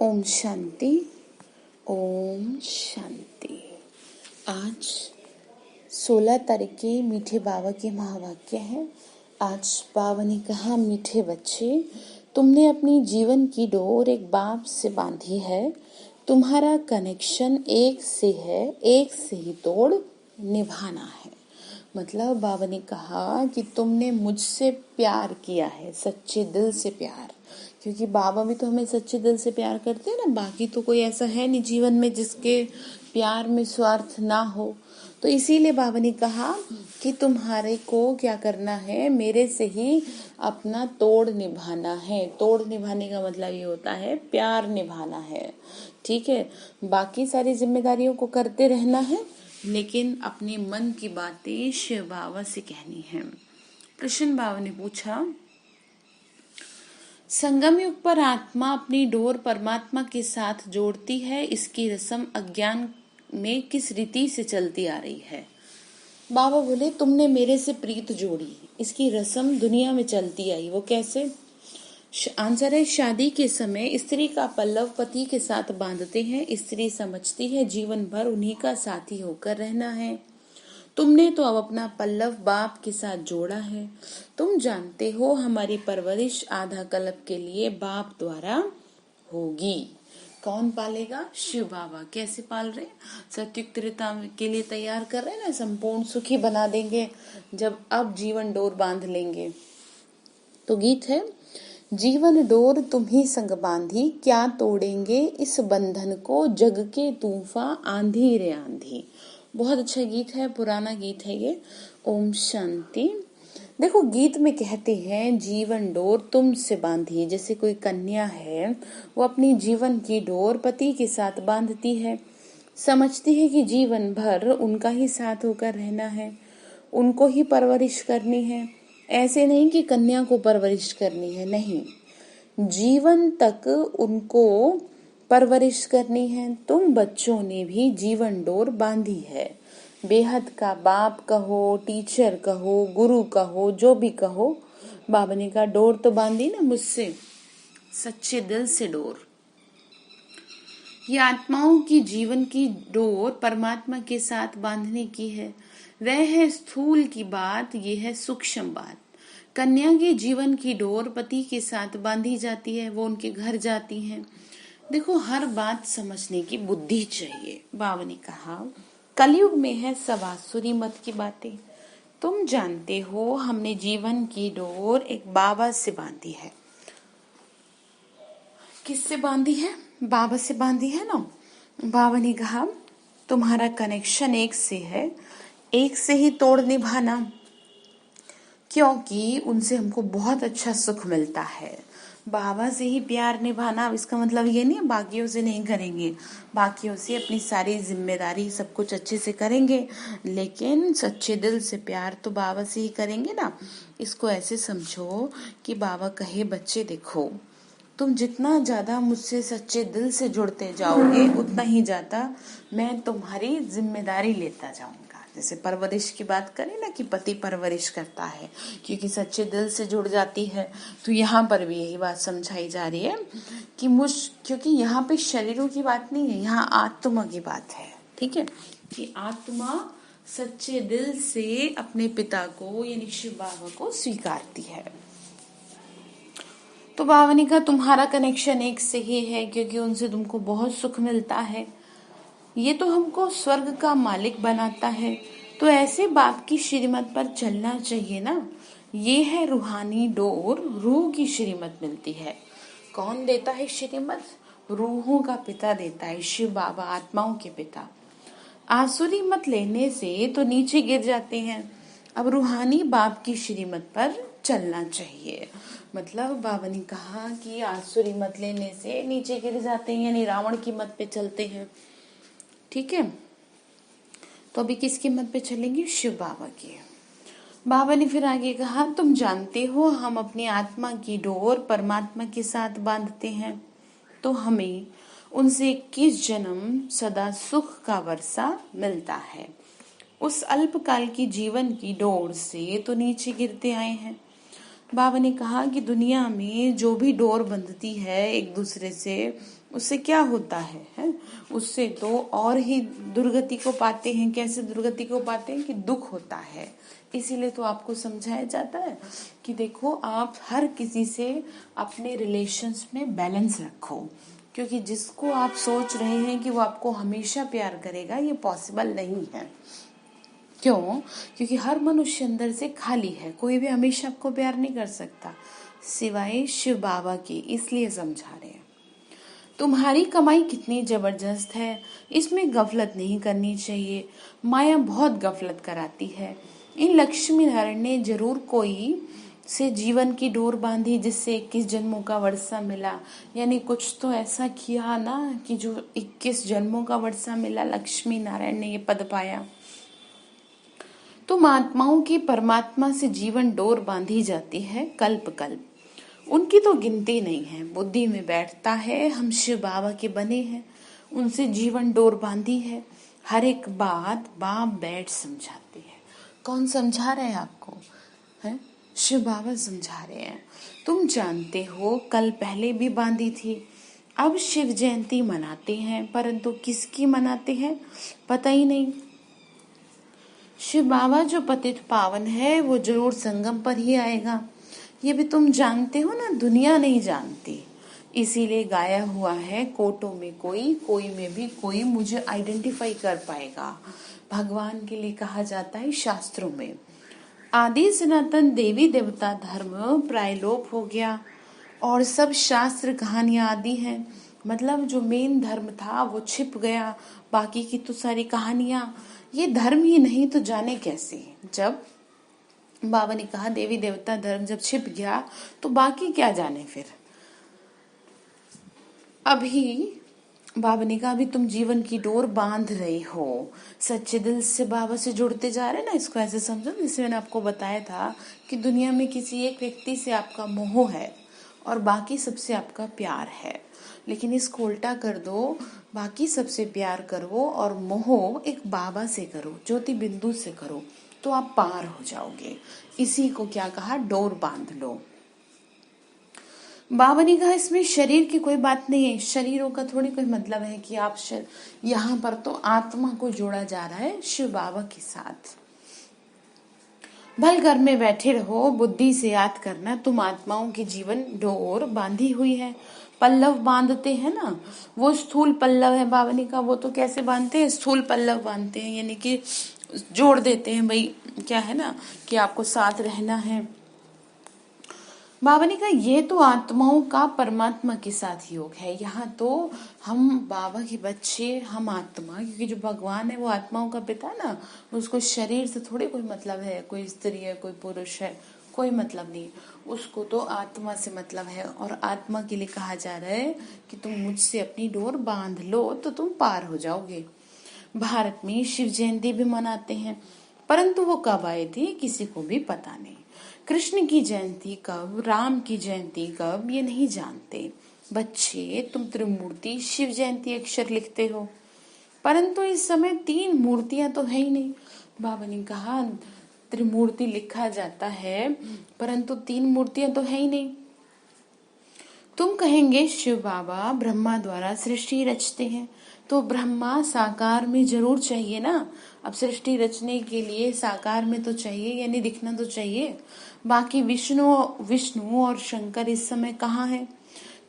ओम शांति। ओम शांति। आज 16 तारीख के मीठे बाबा के महावाक्य है। आज बाबा ने कहा, मीठे बच्चे, तुमने अपनी जीवन की डोर एक बाप से बांधी है। तुम्हारा कनेक्शन एक से है, एक से ही तोड़ निभाना है। मतलब बाबा ने कहा कि तुमने मुझसे प्यार किया है, सच्चे दिल से प्यार, क्योंकि बाबा भी तो हमें सच्चे दिल से प्यार करते हैं ना। बाकी तो कोई ऐसा है नहीं जीवन में जिसके प्यार में स्वार्थ ना हो। तो इसीलिए बाबा ने कहा कि तुम्हारे को क्या करना है, मेरे से ही अपना तोड़ निभाना है। तोड़ निभाने का मतलब ये होता है प्यार निभाना है, ठीक है। बाकी सारी जिम्मेदारियों को करते रहना है, लेकिन अपने मन की बातें शिव बाबा से कहनी है। कृष्ण बाबा ने पूछा, संगम युग पर आत्मा अपनी डोर परमात्मा के साथ जोड़ती है। इसकी रस्म अज्ञान में किस रीति से चलती आ रही है? बाबा बोले, तुमने मेरे से प्रीत जोड़ी, इसकी रस्म दुनिया में चलती आई, वो कैसे? आंसर है, शादी के समय स्त्री का पल्लव पति के साथ बांधते हैं। स्त्री समझती है जीवन भर उन्हीं का साथी होकर रहना है। तुमने तो अब अपना पल्लव बाप के साथ जोड़ा है। तुम जानते हो हमारी परवरिश आधा कल्प के लिए बाप द्वारा होगी। कौन पालेगा? शिव बाबा। कैसे पाल रहे? सत्युग त्रेता के लिए तैयार कर रहे हैं ना, संपूर्ण सुखी बना देंगे जब अब जीवन डोर बांध लेंगे। तो गीत है, जीवन डोर तुम ही संग बांधी, क्या तोड़ेंगे इस बंधन को, जग के तूफान आंधी रे आंधी। बहुत अच्छा गीत है, पुराना गीत है ये। ओम शांति। देखो, गीत में कहते हैं जीवन डोर तुमसे बांधी। जैसे कोई कन्या है, वो अपनी जीवन की डोर पति के साथ बांधती है, समझती है कि जीवन भर उनका ही साथ होकर रहना है, उनको ही परवरिश करनी है। ऐसे नहीं कि कन्या को परवरिश करनी है, नहीं, जीवन तक उनको परवरिश करनी है। तुम बच्चों ने भी जीवन डोर बांधी है। बेहद का बाप कहो, टीचर कहो, गुरु कहो, जो भी कहो, बाबा ने कहा डोर तो बांधी ना मुझसे, सच्चे दिल से डोर। ये आत्माओं की जीवन की डोर परमात्मा के साथ बांधने की है। वह है स्थूल की बात, ये है सूक्ष्म बात। कन्या के जीवन की डोर पति के साथ बांधी जाती है, वो उनके घर जाती हैं। देखो, हर बात समझने की बुद्धि चाहिए। बाबा ने कहा, कलयुग में है सब आसुरी मत की बातें। तुम जानते हो हमने जीवन की डोर एक बाबा से बांधी है। किससे बांधी है? बाबा से बांधी है ना। बाबा ने कहा, तुम्हारा कनेक्शन एक से है, एक से ही तोड़ निभाना, क्योंकि उनसे हमको बहुत अच्छा सुख मिलता है। बाबा से ही प्यार निभाना, इसका मतलब ये नहीं बाकियों से नहीं करेंगे, बाकियों से अपनी सारी जिम्मेदारी सब कुछ अच्छे से करेंगे, लेकिन सच्चे दिल से प्यार तो बाबा से ही करेंगे ना। इसको ऐसे समझो कि बाबा कहे, बच्चे देखो, तुम जितना ज्यादा मुझसे सच्चे दिल से जुड़ते जाओगे, उतना ही ज्यादा मैं तुम्हारी जिम्मेदारी लेता जाऊंगा। जैसे परवरिश की बात करें ना, कि पति परवरिश करता है क्योंकि सच्चे दिल से जुड़ जाती है, तो यहाँ पर भी यही बात समझाई जा रही है कि क्योंकि यहाँ पे शरीरों की बात नहीं है, यहाँ आत्मा की बात है, ठीक है, कि आत्मा सच्चे दिल से अपने पिता को यानी शिव बाबा को स्वीकारती है। तो बाबा ने कहा, तुम्हारा कनेक्शन एक से ही है, क्योंकि उनसे तुमको बहुत सुख मिलता है। ये तो हमको स्वर्ग का मालिक बनाता है, तो ऐसे बाप की श्रीमत पर चलना चाहिए ना। ये है रूहानी डोर, रूह की श्रीमत मिलती है। कौन देता है श्रीमत? रूहों का पिता देता है, शिव बाबा, आत्माओं के पिता। आसुरी मत लेने से तो नीचे गिर जाते हैं। अब रूहानी बाप की श्रीमत पर चलना चाहिए। मतलब बाबा ने कहा कि आसुरी मत लेने से नीचे गिर जाते हैं, यानी रावण की मत पे चलते हैं, ठीक है। तो अभी किसकी मत पे चलेंगे? शिव बाबा की। बाबा ने फिर आगे कहा, तुम जानते हो हम अपनी आत्मा की डोर परमात्मा के साथ बांधते हैं, तो हमें उनसे 21 जन्म सदा सुख का वर्षा मिलता है। उस अल्पकाल की जीवन की डोर से तो नीचे गिरते आए हैं। बाबा ने कहा कि दुनिया में जो भी डोर बंधती है एक दूसरे से, उससे क्या होता है? उससे तो और ही दुर्गति को पाते हैं। कैसे दुर्गति को पाते हैं? कि दुख होता है। इसीलिए तो आपको समझाया जाता है कि देखो, आप हर किसी से अपने रिलेशंस में बैलेंस रखो, क्योंकि जिसको आप सोच रहे हैं कि वो आपको हमेशा प्यार करेगा, ये पॉसिबल नहीं है। क्यों? क्योंकि हर मनुष्य अंदर से खाली है, कोई भी हमेशा आपको प्यार नहीं कर सकता सिवाय शिव बाबा के। इसलिए समझा रहे हैं, तुम्हारी कमाई कितनी जबरदस्त है, इसमें गफलत नहीं करनी चाहिए। माया बहुत गफलत कराती है। इन लक्ष्मी नारायण ने जरूर कोई से जीवन की डोर बांधी, जिससे 21 जन्मों का वर्षा मिला। यानी कुछ तो ऐसा किया ना कि जो 21 जन्मों का वर्षा मिला, लक्ष्मी नारायण ने ये पद पाया। तुम आत्माओं की परमात्मा से जीवन डोर बांधी जाती है कल्प कल्प। उनकी तो गिनती नहीं है। बुद्धि में बैठता है हम शिव बाबा के बने हैं, उनसे जीवन डोर बांधी है। हर एक बात बाप बैठ समझाते हैं। कौन समझा रहे हैं आपको? है शिव बाबा समझा रहे हैं। तुम जानते हो कल पहले भी बांधी थी। अब शिव जयंती मनाते हैं, परंतु किसकी मनाते हैं पता ही नहीं। शिव बाबा जो पतित पावन है वो जरूर संगम पर ही आएगा। ये भी तुम जानते हो ना, दुनिया नहीं जानती। इसीलिए गाया हुआ है, कोटों में कोई, कोई में भी कोई मुझे आइडेंटिफाई कर पाएगा। भगवान के लिए कहा जाता है शास्त्रों में, आदि सनातन देवी देवता धर्म प्रायलोप हो गया और सब शास्त्र कहानियां आदि हैं। मतलब जो मेन धर्म था वो छिप गया, बाकी की तो सारी कहानियां। ये धर्म ही नहीं तो जाने कैसे? जब बाबा ने कहा देवी देवता धर्म जब छिप गया तो बाकी क्या जाने फिर। अभी बाबा ने कहा अभी तुम जीवन की डोर बांध रहे हो, सच्चे दिल से बाबा से जुड़ते जा रहे हैं ना। इसको ऐसे समझो जैसे मैंने आपको बताया था कि दुनिया में किसी एक व्यक्ति से आपका मोह है और बाकी सबसे आपका प्यार है। लेकिन इसको उल्टा कर दो, बाकी सबसे प्यार करो और मोह एक बाबा से करो, ज्योति बिंदु से करो, तो आप पार हो जाओगे। इसी को क्या कहा? डोर बांध लो। बाबा ने कहा इसमें शरीर की कोई बात नहीं है। शरीरों का थोड़ी कोई मतलब है कि आप यहाँ पर तो आत्मा को जोड़ा जा रहा है शिव बाबा के साथ। भल घर में बैठे रहो, बुद्धि से याद करना, तुम आत्माओं की जीवन डोर बांधी हुई है। पल्लव बांधते हैं ना, वो स्थूल पल्लव है। बाबा ने कहा वो तो कैसे बांधते हैं? स्थूल पल्लव बांधते हैं, यानी कि जोड़ देते हैं। भाई क्या है ना कि आपको साथ रहना है। बाबा ने कहा ये तो आत्माओं का परमात्मा के साथ योग है। यहाँ तो हम बाबा के बच्चे, हम आत्मा, क्योंकि जो भगवान है वो आत्माओं का पिता है ना, उसको शरीर से थोड़ी कोई मतलब है, कोई स्त्री है कोई पुरुष है, कोई मतलब नहीं। उसको तो आत्मा से मतलब है। और आत्मा के लिए कहा जा रहा है कि तुम मुझसे अपनी डोर बांध लो तो तुम पार हो जाओगे। भारत में शिव जयंती भी मनाते हैं, परंतु वो कब आए थे किसी को भी पता नहीं। कृष्ण की जयंती कब, राम की जयंती कब, ये नहीं जानते। बच्चे तुम त्रिमूर्ति शिव जयंती अक्षर लिखते हो, परंतु इस समय 3 मूर्तियां तो है ही नहीं। बाबा ने कहा त्रिमूर्ति लिखा जाता है, परंतु 3 मूर्तियां तो है ही नहीं। तुम कहेंगे शिव बाबा ब्रह्मा द्वारा सृष्टि रचते हैं, तो ब्रह्मा साकार में जरूर चाहिए ना। अब सृष्टि रचने के लिए साकार में तो चाहिए, यानी दिखना तो चाहिए। बाकी विष्णु और शंकर इस समय कहाँ है?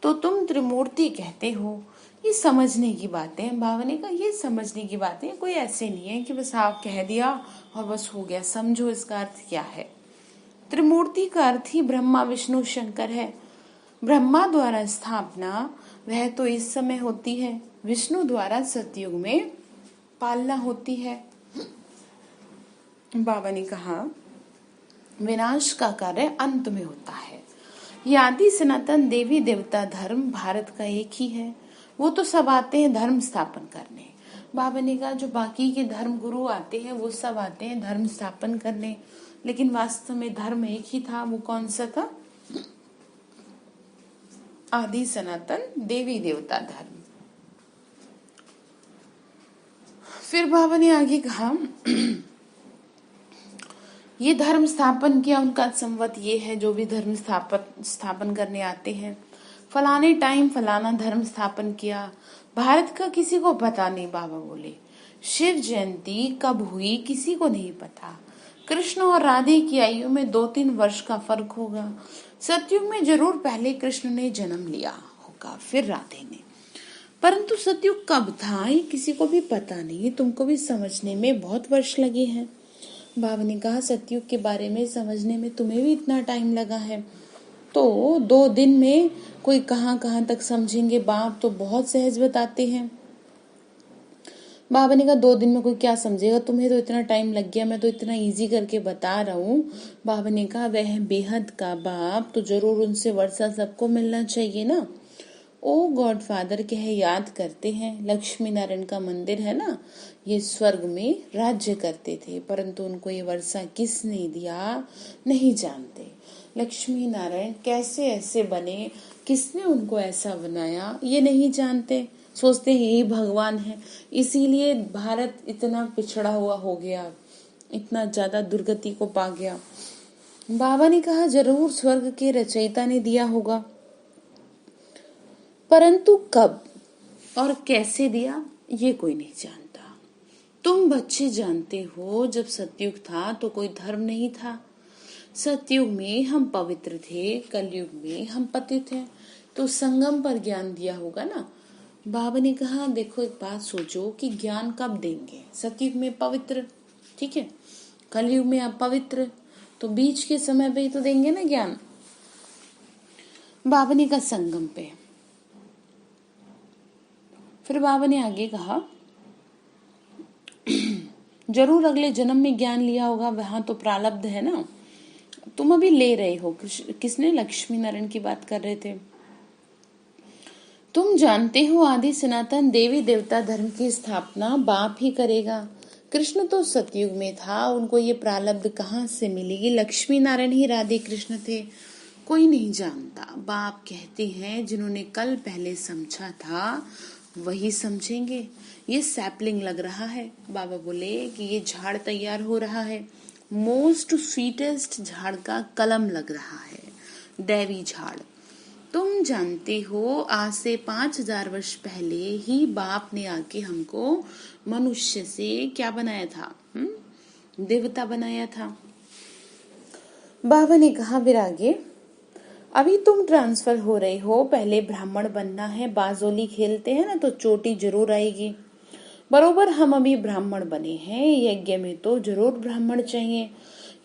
तो तुम त्रिमूर्ति कहते हो। ये समझने की बातें, बाबा ने कहा ये समझने की बातें, कोई ऐसे नहीं है कि बस आप कह दिया और बस हो गया। समझो इसका अर्थ क्या है। त्रिमूर्ति का अर्थ ही ब्रह्मा विष्णु शंकर है। ब्रह्मा द्वारा स्थापना वह तो इस समय होती है, विष्णु द्वारा सतयुग में पालना होती है। बाबा ने कहा विनाश का कार्य अंत में होता है। ये आदि सनातन देवी देवता धर्म भारत का एक ही है। वो तो सब आते हैं धर्म स्थापन करने। बाबा ने कहा जो बाकी के धर्म गुरु आते हैं वो सब आते हैं धर्म स्थापन करने, लेकिन वास्तव में धर्म एक ही था। वो कौन सा था? आदि सनातन देवी देवता धर्म। फिर बाबा ने आगे कहा ये धर्म स्थापन किया, उनका संवत ये है, जो भी धर्म स्थापन करने आते हैं, फलाने टाइम फलाना धर्म स्थापन किया। भारत का किसी को पता नहीं। बाबा बोले शिव जयंती कब हुई किसी को नहीं पता। कृष्ण और राधे की आयु में 2-3 वर्ष का फर्क होगा। सतयुग में जरूर पहले कृष्ण ने जन्म लिया होगा, फिर राधे ने, परंतु सतयुग कब था ये किसी को भी पता नहीं। तुमको भी समझने में बहुत वर्ष लगे हैं। बाबा ने कहा सतयुग के बारे में समझने में तुम्हें भी इतना टाइम लगा है, तो 2 दिन में कोई कहाँ तक समझेंगे। बाप तो बहुत सहज बताते हैं। बाबा ने कहा 2 दिन में कोई क्या समझेगा, तुम्हें तो इतना टाइम लग गया, मैं तो इतना इजी करके बता रहा हूँ। बाबा ने कहा वह बेहद का बाप, तो जरूर उनसे वर्षा सबको मिलना चाहिए ना। ओ गॉड फादर कह याद करते हैं, लक्ष्मी नारायण का मंदिर है ना, ये स्वर्ग में राज्य करते थे, परंतु उनको ये वर्षा किसने दिया नहीं जानते। लक्ष्मी नारायण कैसे ऐसे बने, किसने उनको ऐसा बनाया ये नहीं जानते। सोचते हैं यही भगवान है, इसीलिए भारत इतना पिछड़ा हुआ हो गया, इतना ज्यादा दुर्गति को पा गया। बाबा ने कहा जरूर स्वर्ग के रचयिता ने दिया होगा, परंतु कब और कैसे दिया ये कोई नहीं जानता। तुम बच्चे जानते हो जब सतयुग था तो कोई धर्म नहीं था। सतयुग में हम पवित्र थे, कलयुग में हम पतित हैं, तो संगम पर ज्ञान दिया होगा ना। बाबा ने कहा देखो एक बात सोचो कि ज्ञान कब देंगे। सतयुग में पवित्र, ठीक है, कलयुग में अपवित्र, तो बीच के समय पे ही तो देंगे ना ज्ञान। बाबा ने कहा संगम पे। फिर बाबा ने आगे कहा जरूर अगले जन्म में ज्ञान लिया होगा, वहां तो प्रारब्ध है ना, तुम अभी ले रहे हो। किसने? लक्ष्मी नारायण की बात कर रहे थे। तुम जानते हो आदि सनातन देवी देवता धर्म की स्थापना बाप ही करेगा। कृष्ण तो सतयुग में था, उनको ये प्रारब्ध कहाँ से मिलेगी। लक्ष्मी नारायण ही राधे कृष्ण थे, कोई नहीं जानता। बाप कहते हैं जिन्होंने कल पहले समझा था वही समझेंगे। ये सैपलिंग लग रहा है। बाबा बोले कि ये झाड़ तैयार हो रहा है, मोस्ट स्वीटेस्ट झाड़ का कलम लग रहा है, दैवी झाड़। तुम जानते हो आज से 5000 वर्ष पहले ही बाप ने आके हमको मनुष्य से क्या बनाया था, देवता बनाया था। बाबा ने कहा विरागे अभी तुम ट्रांसफर हो रहे हो, पहले ब्राह्मण बनना है। बाजोली खेलते हैं ना तो चोटी जरूर आएगी। बरोबर हम अभी ब्राह्मण बने हैं, यज्ञ में तो जरूर ब्राह्मण चाहिए।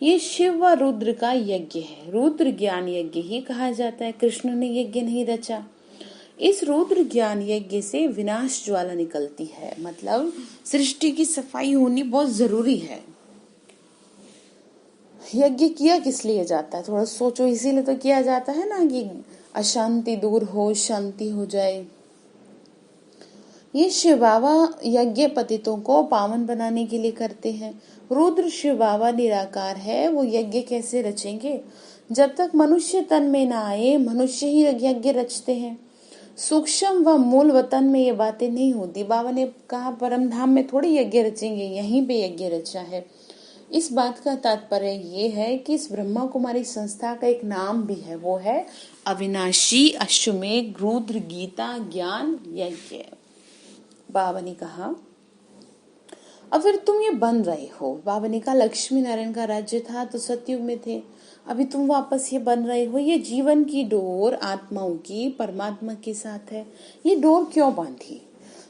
ये शिव व रुद्र का यज्ञ है, रुद्र ज्ञान यज्ञ ही कहा जाता है। कृष्ण ने यज्ञ नहीं रचा। इस रुद्र ज्ञान यज्ञ से विनाश ज्वाला निकलती है, मतलब सृष्टि की सफाई होनी बहुत जरूरी है। यज्ञ किया किस लिए जाता है, थोड़ा सोचो। इसीलिए तो किया जाता है ना कि अशांति दूर हो, शांति हो जाए। ये शिव बाबा यज्ञ पतितों को पावन बनाने के लिए करते हैं। रुद्र शिव बाबा निराकार है, वो यज्ञ कैसे रचेंगे जब तक मनुष्य तन में ना आए। मनुष्य ही यज्ञ रचते हैं। सूक्ष्म व मूल वतन में ये बातें नहीं होती। बाबा ने कहा परम धाम में थोड़ी यज्ञ रचेंगे, यहीं पे यज्ञ रचा है। इस बात का तात्पर्य ये है कि इस ब्रह्मा कुमारी संस्था का एक नाम भी है, वो है अविनाशी अश्वमेध रुद्र गीता ज्ञान यज्ञ। बाबा ने कहा अब फिर तुम ये बन रहे हो। बाबा ने कहा लक्ष्मी नारायण का राज्य था तो सतयुग में थे, अभी तुम वापस ये बन रहे हो। ये जीवन की डोर आत्माओं की परमात्मा के साथ है। ये डोर क्यों बांधी?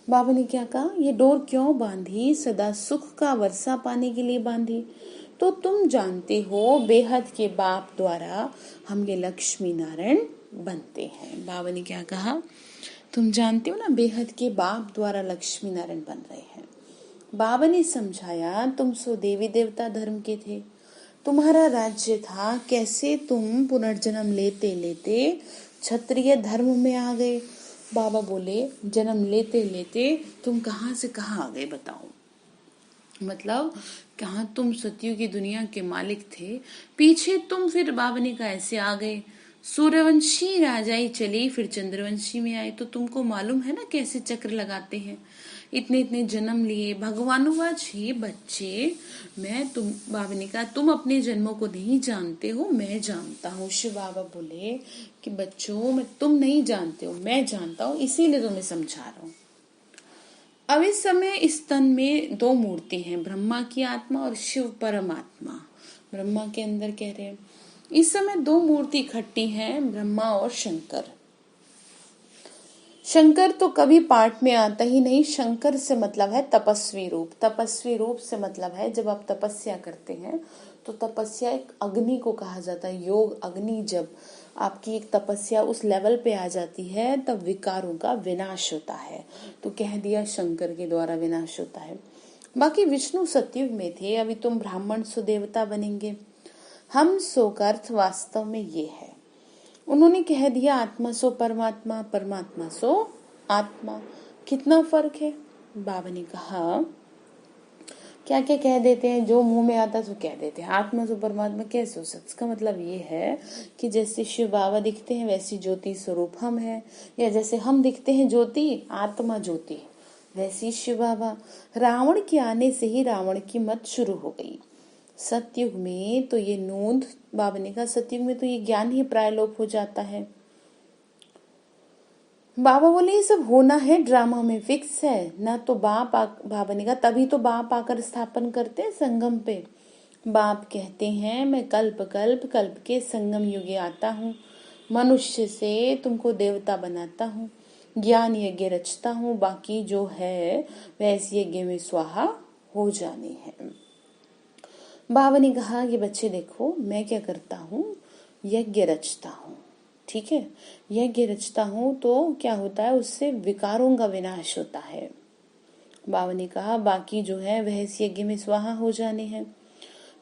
बाबा ने क्या कहा, ये डोर क्यों बांधी? सदा सुख का वर्षा पाने के लिए बांधी। तो तुम जानते हो बेहद के बाप द्वारा हम ये लक्ष्मी नारायण बनते हैं। बाबा ने क्या कहा, तुम जानते हो ना बेहद के बाप द्वारा लक्ष्मी नारायण बन रहे हैं। बाबा ने समझाया तुम सो देवी देवता धर्म के थे, तुम्हारा राज्य था, कैसे तुम पुनर्जन्म लेते लेते क्षत्रिय धर्म में आ गए। बाबा बोले जन्म लेते लेते तुम कहाँ से कहाँ आ गए बताओ। मतलब कहाँ तुम सतयुग की दुनिया के मालिक थे, पीछे तुम फिर बाबा ने कहा ऐसे आ गए। सूर्यवंशी राजाई चली फिर चंद्रवंशी में आए। तो तुमको मालूम है ना कैसे चक्र लगाते हैं। इतने इतने जन्म लिए। भगवानुवाच हे बच्चे, मैं तुम, बाबा ने कहा तुम अपने जन्मों को नहीं जानते हो, मैं जानता हूँ। शिव बाबा बोले कि बच्चों, मैं तुम नहीं जानते हो, मैं जानता हूँ, इसीलिए तुम्हें समझा रहा हूँ। अब इस समय इस तन में दो मूर्ति हैं, ब्रह्मा की आत्मा और शिव परमात्मा। ब्रह्मा के अंदर कह रहे हैं इस समय दो मूर्ति इकट्ठी हैं, ब्रह्मा और शंकर। शंकर तो कभी पाठ में आता ही नहीं। शंकर से मतलब है तपस्वी रूप। तपस्वी रूप से मतलब है जब आप तपस्या करते हैं तो तपस्या एक अग्नि को कहा जाता है, योग अग्नि। जब आपकी एक तपस्या उस लेवल पे आ जाती है तब विकारों का विनाश होता है। तो कह दिया शंकर के द्वारा विनाश होता है। बाकी विष्णु सतयुग में थे, अभी तुम ब्राह्मण सो देवता बनेंगे। हम सो का अर्थ वास्तव में ये है। उन्होंने कह दिया आत्मा सो परमात्मा, परमात्मा सो आत्मा। कितना फर्क है। बाबा ने कहा क्या क्या कह देते हैं, जो मुंह में आता तो कह देते हैं। आत्मा सो परमात्मा कैसे हो सकता। इसका मतलब ये है कि जैसे शिव बाबा दिखते हैं वैसी ज्योति स्वरूप हम है, या जैसे हम दिखते हैं ज्योति, आत्मा ज्योति, वैसी शिव बाबा। रावण के आने से ही रावण की मत शुरू हो गई। सतयुग में तो ये नोंद, बाबा ने कहा सतयुग में तो ये ज्ञान ही प्रायलोप हो जाता है। बाबा बोले ये सब होना है, ड्रामा में फिक्स है ना। तो बाबा ने कहा तभी तो बाप आकर स्थापन करते हैं संगम पे। बाप कहते हैं मैं कल्प कल्प कल्प के संगम युगे आता हूँ, मनुष्य से तुमको देवता बनाता हूँ, ज्ञान यज्ञ रचता हूँ, बाकी जो है वह इस यज्ञ में स्वाहा हो जानी है। बाबा ने कहा कि बच्चे देखो मैं क्या करता हूँ, यज्ञ रचता हूँ, ठीक है। यज्ञ रचता हूँ तो क्या होता है, उससे विकारों का विनाश होता है। बाबा ने कहा बाकी जो है वह इस यज्ञ में स्वाहा हो जाने हैं।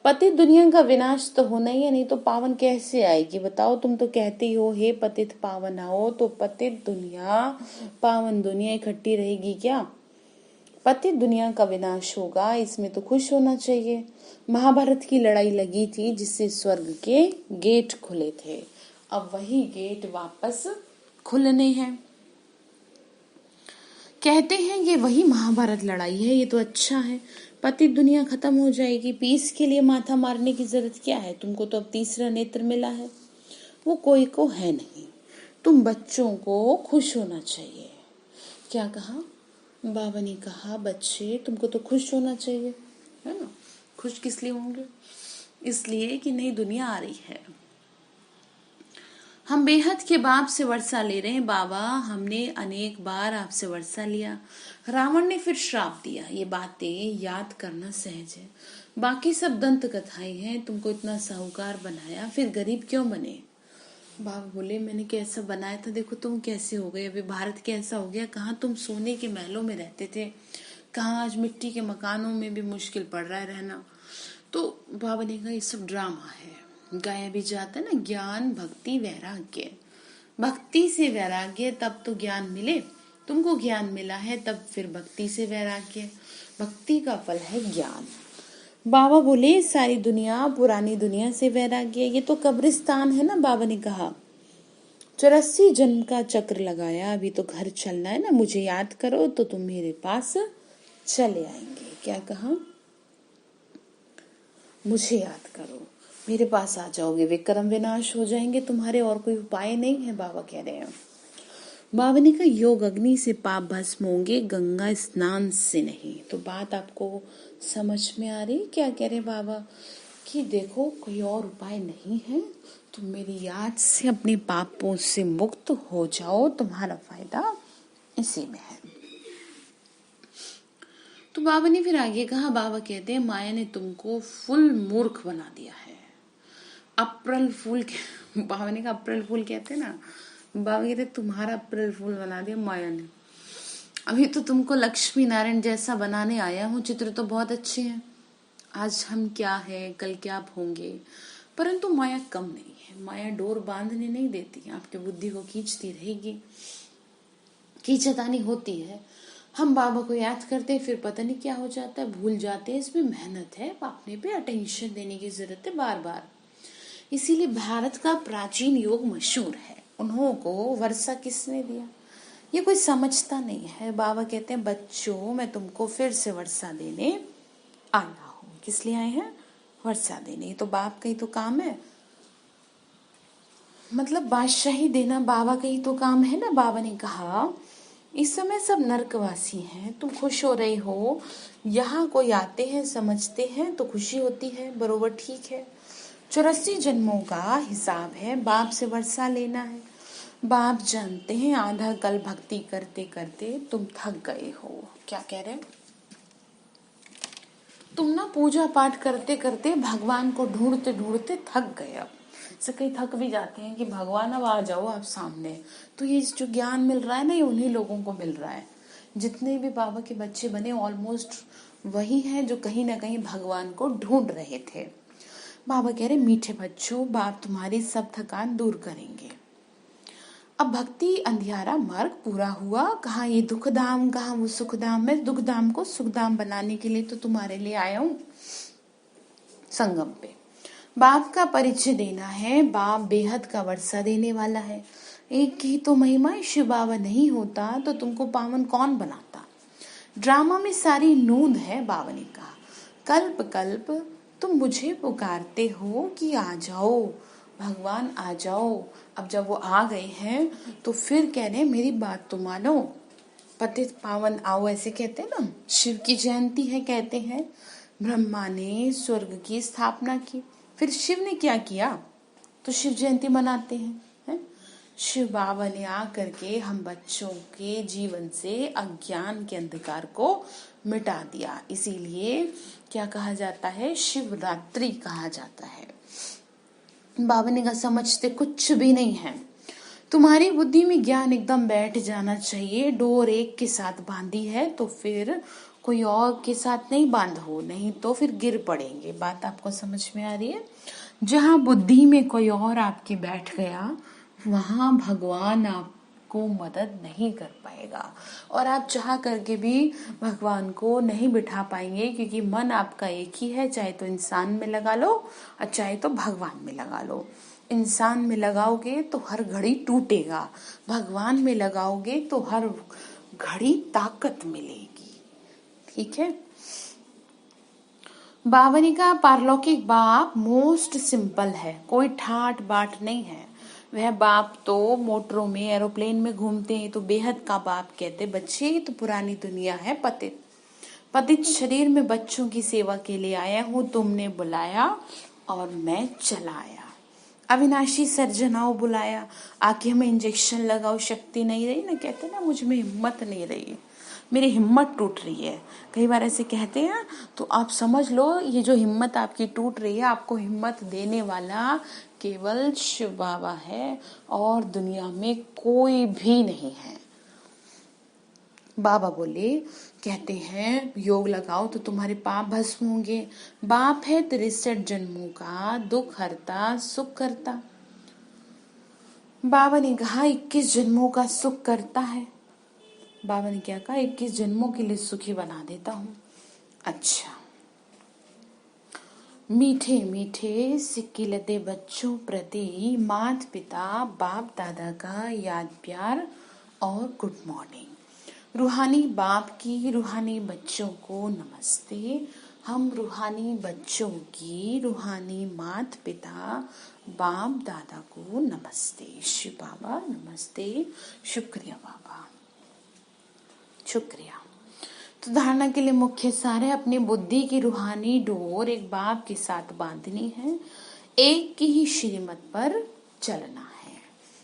पतित दुनिया का विनाश तो होना ही है, नहीं तो पावन कैसे आएगी बताओ। तुम तो कहते ही हो हे पतित पावन आओ, तो पतित दुनिया पावन दुनिया इकट्ठी रहेगी क्या। पतित दुनिया का विनाश होगा, इसमें तो खुश होना चाहिए। महाभारत की लड़ाई लगी थी जिससे स्वर्ग के गेट खुले थे, अब वही गेट वापस खुलने हैं। कहते हैं ये वही महाभारत लड़ाई है, ये तो अच्छा है। पतित दुनिया खत्म हो जाएगी, पीस के लिए माथा मारने की जरूरत क्या है। तुमको तो अब तीसरा नेत्र मिला है, वो कोई को है नहीं। तुम बच्चों को खुश होना चाहिए। क्या कहा बाबा ने कहा बच्चे तुमको तो खुश होना चाहिए, है ना। खुश किस लिए होंगे, इसलिए कि नई दुनिया आ रही है। हम बेहद के बाप से वर्षा ले रहे हैं बाबा, हमने अनेक बार आपसे वर्षा लिया। रावण ने फिर श्राप दिया, ये बातें याद करना सहज है। बाकी सब दंत कथाएं हैं। तुमको इतना साहूकार बनाया, फिर गरीब क्यों बने। बाबा बोले मैंने कैसा बनाया था, देखो तुम कैसे हो गए। अभी भारत कैसा हो गया, कहाँ तुम सोने के महलों में रहते थे, कहाँ आज मिट्टी के मकानों में भी मुश्किल पड़ रहा है रहना। तो बाबा ने कहा ये सब ड्रामा है। गाया भी जाता है ना, ज्ञान भक्ति वैराग्य। भक्ति से वैराग्य तब तो ज्ञान मिले। तुमको ज्ञान मिला है तब फिर भक्ति से वैराग्य। भक्ति का फल है ज्ञान। बाबा बोले सारी दुनिया पुरानी दुनिया से वैराग्य, ये तो कब्रिस्तान है ना। बाबा ने कहा 84 जन्म का चक्र लगाया, अभी तो घर चलना है ना। मुझे याद करो तो तुम मेरे पास चले आएंगे। क्या कहा, मुझे याद करो मेरे पास आ जाओगे, विक्रम विनाश हो जाएंगे तुम्हारे, और कोई उपाय नहीं है। बाबा कह रहे हैं। बाबा ने कहा योग अग्नि से पाप भस्म होंगे, गंगा स्नान से नहीं। तो बात आपको समझ में आ रही क्या कह रहे बाबा, कि देखो कोई और उपाय नहीं है, तुम मेरी याद से अपने पापों से मुक्त हो जाओ, तुम्हारा फायदा इसी में है। तो बाबा ने फिर आगे कहा, बाबा कहते हैं माया ने तुमको फुल मूर्ख बना दिया है। अप्रैल फूल बाबा ने कहा अप्रैल फूल कहते ना, बाबा कहते तुम्हारा अप्रैल फूल बना दिया माया ने। अभी तो तुमको लक्ष्मी नारायण जैसा बनाने आया हूँ, चित्र तो बहुत अच्छे हैं, आज हम क्या है कल क्या आप होंगे, परंतु माया कम नहीं है। माया डोर बांधने नहीं देती, आपकी बुद्धि को खींचती रहेगी, खींचतानी होती है। हम बाबा को याद करते हैं, फिर पता नहीं क्या हो जाता है, भूल जाते हैं। इसमें मेहनत है, अपने पे अटेंशन देने की जरूरत है बार बार। इसीलिए भारत का प्राचीन योग मशहूर है। उन्हों को वर्षा किसने दिया, ये कोई समझता नहीं है। बाबा कहते हैं बच्चों मैं तुमको फिर से वर्षा देने आया हूँ। किस लिए आए हैं, वर्षा देने। तो बाप का ही तो काम है, मतलब बादशाही देना बाबा का ही तो काम है ना। बाबा ने कहा इस समय सब नरकवासी हैं, तुम खुश हो रहे हो, यहाँ कोई आते हैं समझते हैं तो खुशी होती है, बरोबर ठीक है। 84 जन्मों का हिसाब है, बाप से वर्षा लेना है। बाप जानते हैं आधा कल भक्ति करते करते तुम थक गए हो। क्या कह रहे हैं, तुम ना पूजा पाठ करते करते भगवान को ढूंढते ढूंढते थक गए। अब से कई थक भी जाते हैं कि भगवान अब आ जाओ आप सामने। तो ये जो ज्ञान मिल रहा है ना, ये उन्हीं लोगों को मिल रहा है। जितने भी बाबा के बच्चे बने ऑलमोस्ट वही हैं जो कहीं ना कहीं भगवान को ढूंढ रहे थे। बाबा कह रहे मीठे बच्चों बाप तुम्हारी सब थकान दूर करेंगे। अब भक्ति अंधियारा मार्ग पूरा हुआ। कहाँ ये दुख धाम, कहाँ वो सुख धाम। मैं दुख धाम को सुख धाम बनाने के लिए तो तुम्हारे लिए आया हूँ संगम पे। बाप का परिचय देना है, बाप बेहद का वर्षा देने वाला है। एक की तो महिमा, शिव बाबा नहीं होता तो तुमको पावन कौन बनाता। ड्रामा में सारी नूंद है। बाबा ने कहा कल्प कल्प तुम मुझे पुकारते हो कि आ जाओ भगवान आ जाओ। अब जब वो आ गए हैं तो फिर कह रहे मेरी बात तो मानो, पतित पावन आओ ऐसे कहते हैं ना। शिव की जयंती है, कहते हैं ब्रह्मा ने स्वर्ग की स्थापना की, फिर शिव ने क्या किया तो शिव जयंती मनाते हैं। शिव बाबा ने आकर के हम बच्चों के जीवन से अज्ञान के अंधकार को मिटा दिया। इसीलिए क्या कहा जाता है, शिवरात्रि कहा जाता है। बाबा ने कहा समझते कुछ भी नहीं है, तुम्हारी बुद्धि में ज्ञान एकदम बैठ जाना चाहिए। डोर एक के साथ बांधी है तो फिर कोई और के साथ नहीं बांधो, नहीं तो फिर गिर पड़ेंगे। बात आपको समझ में आ रही है। जहाँ बुद्धि में कोई और आपके बैठ गया वहां भगवान आपको मदद नहीं कर पाएगा, और आप चाह करके भी भगवान को नहीं बिठा पाएंगे, क्योंकि मन आपका एक ही है। चाहे तो इंसान में लगा लो और चाहे तो भगवान में लगा लो। इंसान में लगाओगे तो हर घड़ी टूटेगा, भगवान में लगाओगे तो हर घड़ी ताकत मिलेगी। ठीक है। बाबा ने कहा पारलौकिक बाप मोस्ट सिंपल है, कोई ठाट बाट नहीं है। वह बाप तो मोटरों में एरोप्लेन में घूमते हैं तो बेहद का बाप कहते बच्चे तो पुरानी दुनिया है। पतित पतित शरीर में बच्चों की सेवा के लिए आया हूँ, तुमने बुलाया और मैं चला आया। अविनाशी सर्जनाओं बुलाया, आके हमें इंजेक्शन लगाओ, शक्ति नहीं रही ना, कहते ना मुझ में हिम्मत नहीं रही, मेरी हिम्मत टूट रही है। कई बार ऐसे कहते हैं तो आप समझ लो ये जो हिम्मत आपकी टूट रही है, आपको हिम्मत देने वाला केवल शिव बाबा है और दुनिया में कोई भी नहीं है। बाबा बोले कहते हैं योग लगाओ तो तुम्हारे पाप भस्म होंगे। बाप है 63 जन्मों का दुख हरता सुख करता। बाबा ने कहा 21 जन्मों का सुख करता है। बाबा ने क्या कहा, 21 जन्मों के लिए सुखी बना देता हूँ। अच्छा, मीठे मीठे सिक्किलते बच्चों प्रति माता पिता बाप दादा का याद प्यार और गुड मॉर्निंग। रूहानी बाप की रूहानी बच्चों को नमस्ते। हम रूहानी बच्चों की रूहानी माता पिता बाप दादा को नमस्ते। शिव बाबा नमस्ते, शुक्रिया बाबा, शुक्रिया। तो धारणा के लिए मुख्य सार है अपनी बुद्धि की रूहानी डोर एक बाप के साथ बांधनी है, एक की ही श्रीमत पर चलना है।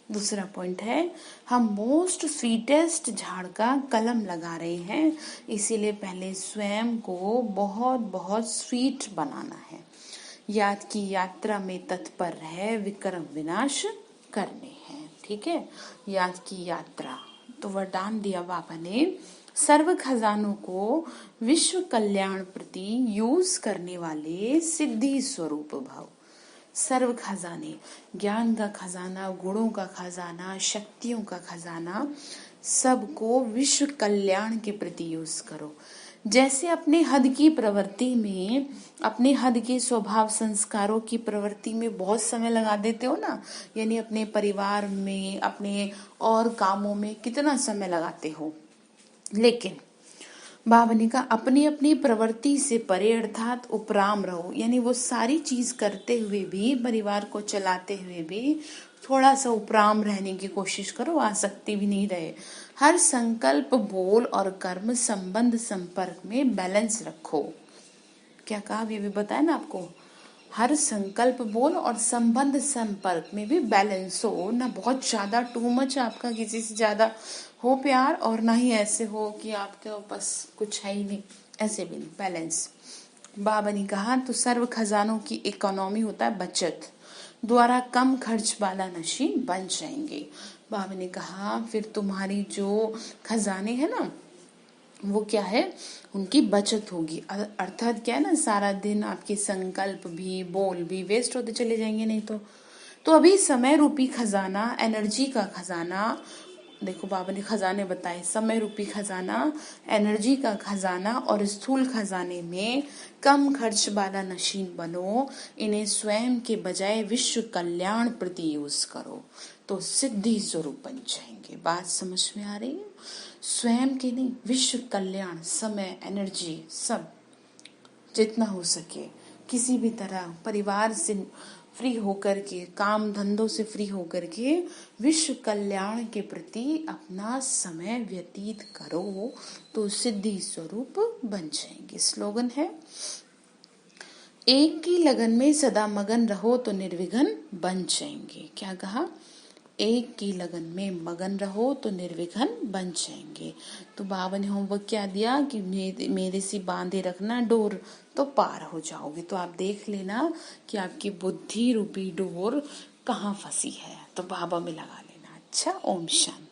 दूसरा पॉइंट है हम मोस्ट स्वीटेस्ट झाड़ का कलम लगा रहे हैं, इसीलिए पहले स्वयं को बहुत बहुत स्वीट बनाना है। याद की यात्रा में तत्पर है, विक्रम विनाश करने हैं। ठीक है, याद की यात्रा। तो वरदान दिया बाबा ने, सर्व खजानों को विश्व कल्याण प्रति यूज करने वाले सिद्धि स्वरूप भव। सर्व खजाने, ज्ञान का खजाना, गुणों का खजाना, शक्तियों का खजाना, सबको विश्व कल्याण के प्रति यूज करो। जैसे अपने हद की प्रवृत्ति में, अपने हद के स्वभाव संस्कारों की प्रवृत्ति में बहुत समय लगा देते हो ना, यानी अपने परिवार में, अपने और कामों में कितना समय लगाते हो, लेकिन बाबा ने कहा अपनी अपनी प्रवृत्ति से परे अर्थात उपराम रहो, यानी वो सारी चीज करते हुए भी, परिवार को चलाते हुए भी थोड़ा सा उपराम रहने की कोशिश करो, आसक्ति भी नहीं रहे। हर संकल्प, बोल और कर्म, संबंध, संपर्क में बैलेंस रखो। क्या कहा ये भी बताया ना आपको, हर संकल्प, बोल और संबंध, संपर्क में भी बैलेंस हो ना, बहुत ज्यादा टू मच आपका किसी से ज्यादा हो प्यार, और ना ही ऐसे हो कि आपके बस कुछ है ही नहीं, ऐसे भी नहीं, बैलेंस। बाबा ने कहा तो सर्व खजानों की इकोनॉमी होता है बचत द्वारा कम खर्च वाला नशीन बन जाएंगे। बाबा ने कहा फिर तुम्हारी जो खजाने हैं ना, वो क्या है, उनकी बचत होगी। अर्थात क्या है ना, सारा दिन आपके संकल्प भी, बोल भी वेस्ट होते चले जाएंगे नहीं तो अभी समय रूपी खजाना, एनर्जी का खजाना, देखो बाबा ने खजाने बताए, समय रूपी खजाना, एनर्जी का खजाना और स्थूल खजाने में कम खर्च वाला नशीन बनो। इन्हें स्वयं के बजाय विश्व कल्याण प्रति यूज करो तो सिद्धि स्वरूप बन जाएंगे। बात समझ में आ रही है? स्वयं के नहीं, विश्व कल्याण, समय, एनर्जी, सब जितना हो सके, किसी भी तरह परिवार से फ्री होकर के, काम धंधों से फ्री होकर के विश्व कल्याण के प्रति अपना समय व्यतीत करो तो सिद्धि स्वरूप बन जाएंगे। स्लोगन है, एक की लगन में सदा मगन रहो तो निर्विघ्न बन जाएंगे। क्या कहा, एक की लगन में मगन रहो तो निर्विघ्न बन जाएंगे। तो बाबा ने होमवर्क क्या दिया कि मेरे से बांधे रखना डोर तो पार हो जाओगे। तो आप देख लेना कि आपकी बुद्धि रूपी डोर कहाँ फंसी है, तो बाबा में लगा लेना। अच्छा, ओम शांति।